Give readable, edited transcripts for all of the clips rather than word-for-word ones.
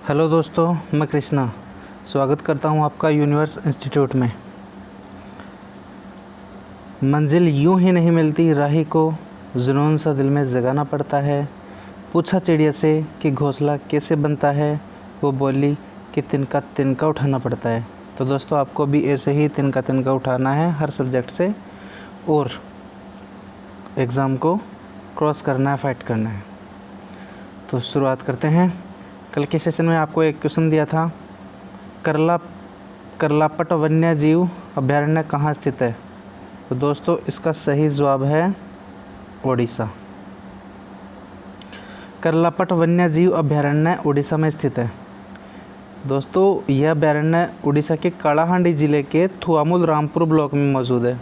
Hello दोस्तों, मैं कृष्णा स्वागत करता हूं आपका यूनिवर्स इंस्टीट्यूट में। मंजिल यूं ही नहीं मिलती, राही को जुनून सा दिल में जगाना पड़ता है। पूछा चिड़िया से कि घोंसला कैसे बनता है, वो बोली कि तिनका तिनका उठाना पड़ता है। तो दोस्तों, आपको भी ऐसे ही तिनका तिनका उठाना है हर सब्जेक्ट से और एग्ज़ाम को क्रॉस करना है, फाइट करना है। तो शुरुआत करते हैं। कल के सेशन में आपको एक क्वेश्चन दिया था, करलापट वन्य जीव अभयारण्य कहाँ स्थित है। तो दोस्तों, इसका सही जवाब है ओडिशा। करलापट वन्य जीव अभयारण्य उड़ीसा में स्थित है। दोस्तों, यह अभयारण्य उड़ीसा के कालाहांडी जिले के थुआमुल रामपुर ब्लॉक में मौजूद है।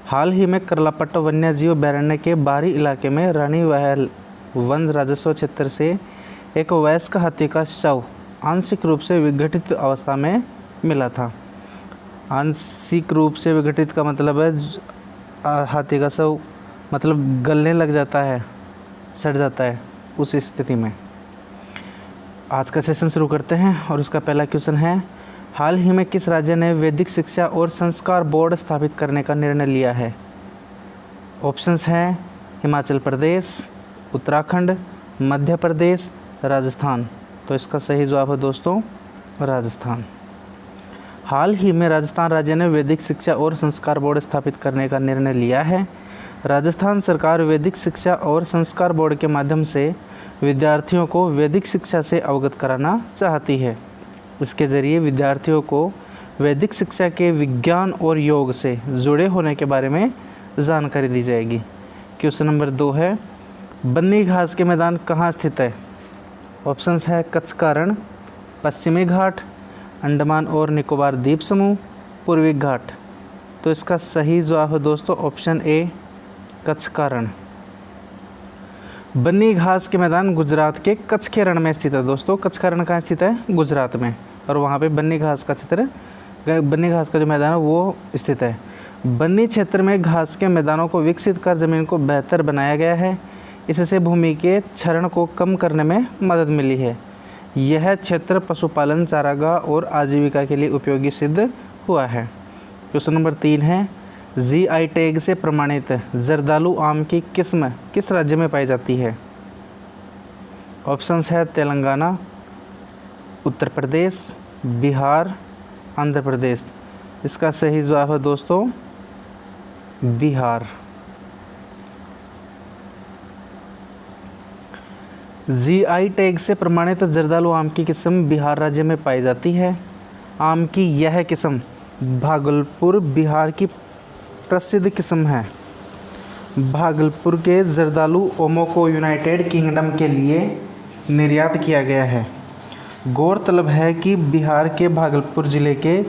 हाल ही में करलापट वन्य जीव अभयारण्य के बाहरी इलाके में रानी वहल वन राजस्व क्षेत्र से एक वयस्क हाथी का शव आंशिक रूप से विघटित अवस्था में मिला था। आंशिक रूप से विघटित का मतलब है हाथी का शव मतलब गलने लग जाता है, सड़ जाता है। उस स्थिति में आज का सेशन शुरू करते हैं और उसका पहला क्वेश्चन है, हाल ही में किस राज्य ने वैदिक शिक्षा और संस्कार बोर्ड स्थापित करने का निर्णय लिया है। ऑप्शंस हैं हिमाचल प्रदेश, उत्तराखंड, मध्य प्रदेश, राजस्थान। तो इसका सही जवाब है दोस्तों राजस्थान। हाल ही में राजस्थान राज्य ने वैदिक शिक्षा और संस्कार बोर्ड स्थापित करने का निर्णय लिया है। राजस्थान सरकार वैदिक शिक्षा और संस्कार बोर्ड के माध्यम से विद्यार्थियों को वैदिक शिक्षा से अवगत कराना चाहती है। इसके ज़रिए विद्यार्थियों को वैदिक शिक्षा के विज्ञान और योग से जुड़े होने के बारे में जानकारी दी जाएगी। क्वेश्चन नंबर 2 है, बन्नी घास के मैदान कहाँ स्थित है। ऑप्शंस है कच्छ का रण, पश्चिमी घाट, अंडमान और निकोबार द्वीप समूह, पूर्वी घाट। तो इसका सही जवाब है दोस्तों ऑप्शन ए कच्छ का रण। बन्नी घास के मैदान गुजरात के कच्छ के रण में स्थित है। दोस्तों, कच्छ का रण कहाँ स्थित है, गुजरात में, और वहाँ पे बन्नी घास का जो मैदान है वो स्थित है। बन्नी क्षेत्र में घास के मैदानों को विकसित कर जमीन को बेहतर बनाया गया है। इससे भूमि के क्षरण को कम करने में मदद मिली है। यह क्षेत्र पशुपालन, चारागाह और आजीविका के लिए उपयोगी सिद्ध हुआ है। क्वेश्चन नंबर 3 है, जीआई टैग से प्रमाणित जर्दालू आम की किस्म किस राज्य में पाई जाती है। ऑप्शंस है तेलंगाना, उत्तर प्रदेश, बिहार, आंध्र प्रदेश। इसका सही जवाब है दोस्तों बिहार। जीआई टैग से प्रमाणित जर्दालू आम की किस्म बिहार राज्य में पाई जाती है। आम की यह किस्म भागलपुर, बिहार की प्रसिद्ध किस्म है। भागलपुर के जर्दालू ओमो को यूनाइटेड किंगडम के लिए निर्यात किया गया है। गौरतलब है कि बिहार के भागलपुर जिले के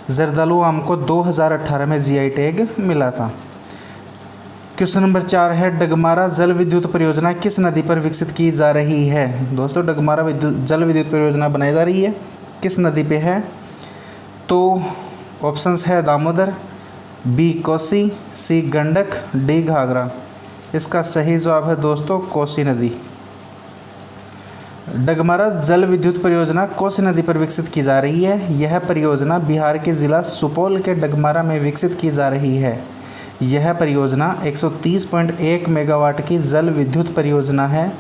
जर्दालू आम को 2018 में जीआई टैग मिला था। क्वेश्चन नंबर 4 है, डगमारा जल विद्युत परियोजना किस नदी पर विकसित की जा रही है। दोस्तों, डगमारा जल विद्युत परियोजना बनाई जा रही है, किस नदी पे है। तो ऑप्शंस है दामोदर, बी कोसी, सी गंडक, डी घाघरा। इसका सही जवाब है दोस्तों कोसी नदी। डगमारा जल विद्युत परियोजना कोसी नदी पर विकसित की जा रही है। यह परियोजना बिहार के ज़िला सुपौल के डगमारा में विकसित की जा रही है। यह परियोजना 130.1 मेगावाट की जल विद्युत परियोजना है।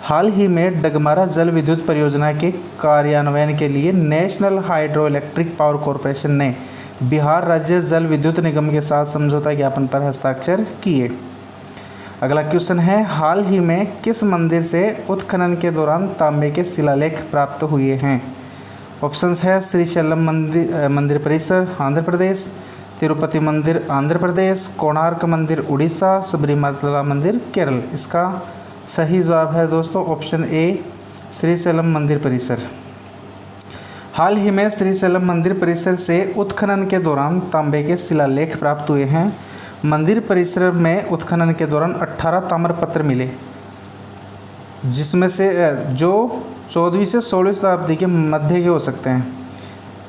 हाल ही में डगमारा जल विद्युत परियोजना के कार्यान्वयन के लिए national hydro electric power corporation ने बिहार राज्य जल विद्युत निगम के साथ समझौता ज्ञापन पर हस्ताक्षर किए। अगला क्वेश्चन है, हाल ही में किस मंदिर से उत्खनन के दौरान तांबे के शिलालेख प्राप्त हुए हैं। ऑप्शंस है श्रीशैलम मंदिर परिसर, आंध्र प्रदेश, तिरुपति मंदिर, आंध्र प्रदेश, कोणार्क मंदिर, उड़ीसा, सबरीमाला मंदिर, केरल। इसका सही जवाब है दोस्तों ऑप्शन ए श्रीशैलम मंदिर परिसर। हाल ही में श्रीशैलम मंदिर परिसर से उत्खनन के दौरान तांबे के शिलालेख प्राप्त हुए हैं। मंदिर परिसर में उत्खनन के दौरान 18 ताम्रपत्र मिले, जिसमें से जो 14वीं से 16वीं शताब्दी के मध्य के हो सकते हैं।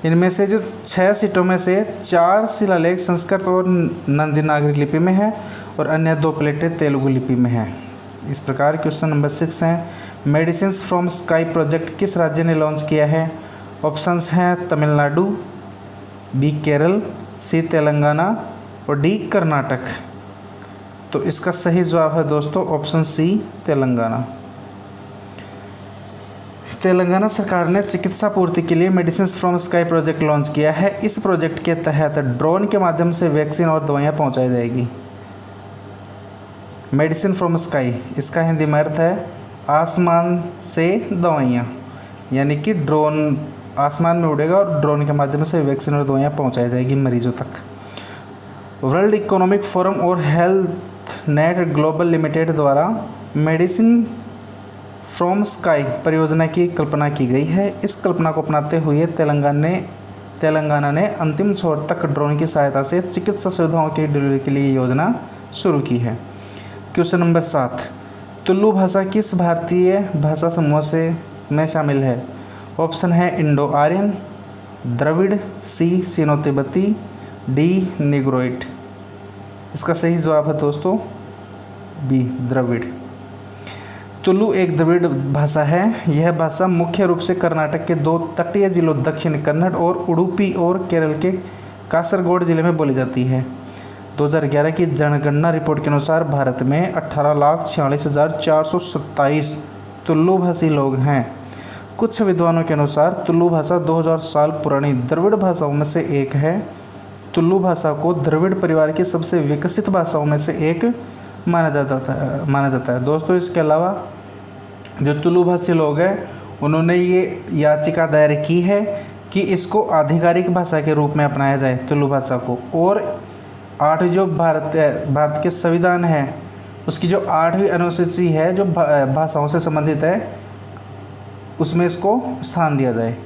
इनमें से जो 6 सीटों में से 4 शिलालेख संस्कृत और नंदी नागरिक लिपि में है और अन्य 2 प्लेटें तेलुगु लिपि में है। इस प्रकार क्वेश्चन नंबर 6 हैं, मेडिसिन्स फ्रॉम स्काई प्रोजेक्ट किस राज्य ने लॉन्च किया है? ऑप्शंस हैं तमिलनाडु, बी केरल, सी तेलंगाना और डी कर्नाटक। तो इसका सही जवाब है दोस्तों ऑप्शन सी तेलंगाना। तेलंगाना सरकार ने चिकित्सा पूर्ति के लिए medicines from sky project launch किया है। इस प्रोजेक्ट के तहत ड्रोन के माध्यम से वैक्सीन और दवाइयाँ पहुँचाई जाएगी। मेडिसिन फ्रॉम स्काई, इसका हिंदी में अर्थ है आसमान से दवाइयाँ, यानी कि ड्रोन आसमान में उड़ेगा और ड्रोन के माध्यम से वैक्सीन और दवाइयाँ पहुँचाई जाएगी मरीजों तक। वर्ल्ड इकोनॉमिक फोरम और हेल्थ नेट ग्लोबल लिमिटेड द्वारा मेडिसिन फ्रॉम स्काई परियोजना की कल्पना की गई है। इस कल्पना को अपनाते हुए तेलंगाना ने अंतिम छोर तक ड्रोन की सहायता से चिकित्सा सुविधाओं की डिलीवरी के लिए योजना शुरू की है। क्वेश्चन नंबर 7, तुलु भाषा किस भारतीय भाषा समूह में शामिल है? ऑप्शन है इंडो आर्यन, द्रविड़, सी सीनो तिब्बती, डी निग्रोइड। इसका सही जवाब है दोस्तों बी द्रविड़। तुलु एक द्रविड़ भाषा है। यह भाषा मुख्य रूप से कर्नाटक के 2 तटीय जिलों दक्षिण कन्नड़ और उडुपी और केरल के कासरगोड जिले में बोली जाती है। 2011 की जनगणना रिपोर्ट के अनुसार भारत में 18,46,427 तुलु भाषी लोग हैं। कुछ विद्वानों के अनुसार तुलु भाषा 2000 साल पुरानी द्रविड़ भाषाओं में से एक है। तुलु भाषा को द्रविड़ परिवार की सबसे विकसित भाषाओं में से एक माना जाता है। दोस्तों इसके अलावा जो तुलु भाषी लोग हैं उन्होंने ये याचिका दायर की है कि इसको आधिकारिक भाषा के रूप में अपनाया जाए तुलु भाषा को, और 8 जो भारत के संविधान है उसकी जो 8वीं अनुसूची है जो भाषाओं से संबंधित है उसमें इसको स्थान दिया जाए।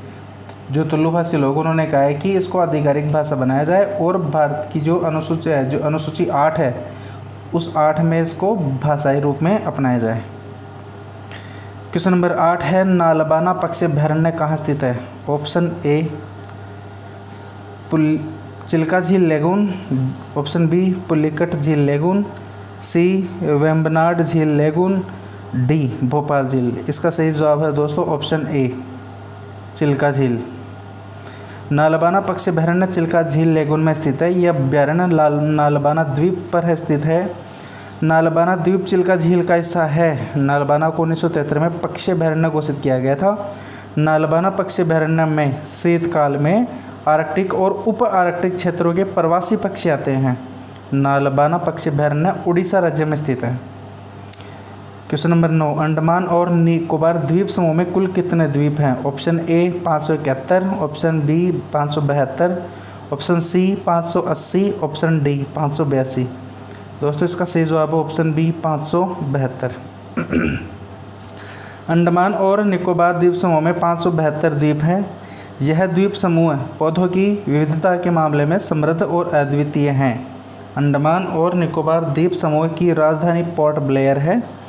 जो तुलु भाषी लोग उन्होंने कहा है कि इसको आधिकारिक भाषा बनाया जाए और भारत की जो अनुसूची है, जो अनुसूची 8 है, उस 8 में इसको भाषाई रूप में अपनाया जाए। क्वेश्चन नंबर 8 है नालबाना पक्षी अभयारण्य कहाँ स्थित है? ऑप्शन ए चिल्का झील लेगून, ऑप्शन बी पुलिकट झील लेगून, सी वेम्बनाड झील लेगून, डी भोपाल झील। इसका सही जवाब है दोस्तों ऑप्शन ए चिल्का झील। नालबाना पक्षी अभयारण्य चिल्का झील लेगून में स्थित है। यह अभयारण्य नालबाना द्वीप पर स्थित है। नालबाना द्वीप चिल्का झील का हिस्सा है। नालबाना को 1973 में पक्षी अभयारण्य घोषित किया गया था। नालबाना पक्षी अभयारण्य में शीतकाल में आर्कटिक और उप आर्कटिक क्षेत्रों के प्रवासी पक्षी आते हैं। नालबाना पक्षी अभयारण्य उड़ीसा राज्य में स्थित है। क्वेश्चन नंबर 9, अंडमान और निकोबार द्वीप समूह में कुल कितने द्वीप हैं? Option A 571, option B 572, option C 580, option D 582। दोस्तों इसका सही जवाब है ऑप्शन बी 572। अंडमान और निकोबार द्वीप समूह में 572 द्वीप हैं। यह द्वीप समूह पौधों की विविधता के मामले में समृद्ध और अद्वितीय हैं। अंडमान और निकोबार द्वीप समूह की राजधानी पोर्ट ब्लेयर है।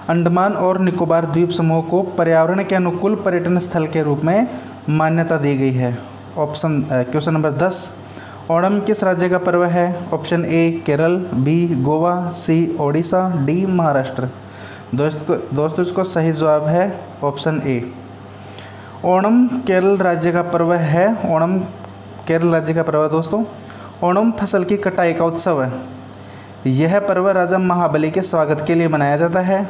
अंडमान और निकोबार द्वीप समूह को पर्यावरण के अनुकूल पर्यटन स्थल के रूप में मान्यता दी गई है। क्वेश्चन नंबर 10, ओणम किस राज्य का पर्व है? Option A Kerala, B Goa, C Odisha, D Maharashtra. दोस्तों इसको सही जवाब है ऑप्शन ए ओणम केरल राज्य का पर्व है। ओणम केरल राज्य का पर्व है दोस्तों। ओणम फसल की कटाई का उत्सव है। यह पर्व राजा महाबली के स्वागत के लिए मनाया जाता है।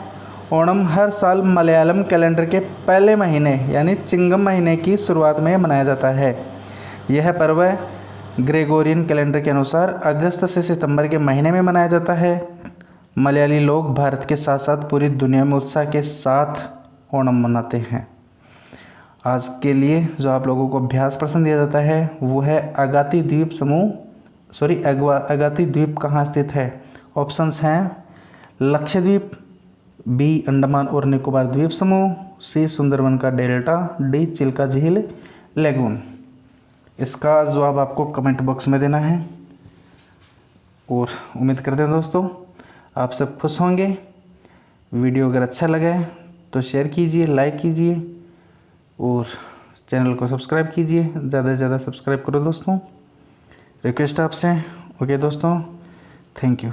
ओणम हर साल मलयालम कैलेंडर के पहले महीने यानी चिंगम महीने की शुरुआत में मनाया जाता है। यह पर्व ग्रेगोरियन कैलेंडर के अनुसार अगस्त से सितंबर के महीने में मनाया जाता है। मलयाली लोग भारत के साथ साथ पूरी दुनिया में उत्साह के साथ ओणम मनाते हैं। आज के लिए जो आप लोगों को अभ्यास प्रश्न दिया जाता है वो है अगाती द्वीप कहाँ स्थित है? ऑप्शंस हैं लक्षद्वीप, बी अंडमान और निकोबार द्वीप समूह, सी सुंदरवन का डेल्टा, डी चिल्का झील लेगून। इसका जवाब आपको कमेंट बॉक्स में देना है और उम्मीद करते हैं दोस्तों आप सब खुश होंगे। वीडियो अगर अच्छा लगे तो शेयर कीजिए, लाइक कीजिए और चैनल को सब्सक्राइब कीजिए। ज़्यादा से ज़्यादा सब्सक्राइब करो दोस्तों, रिक्वेस्ट आपसे। ओके दोस्तों, थैंक यू।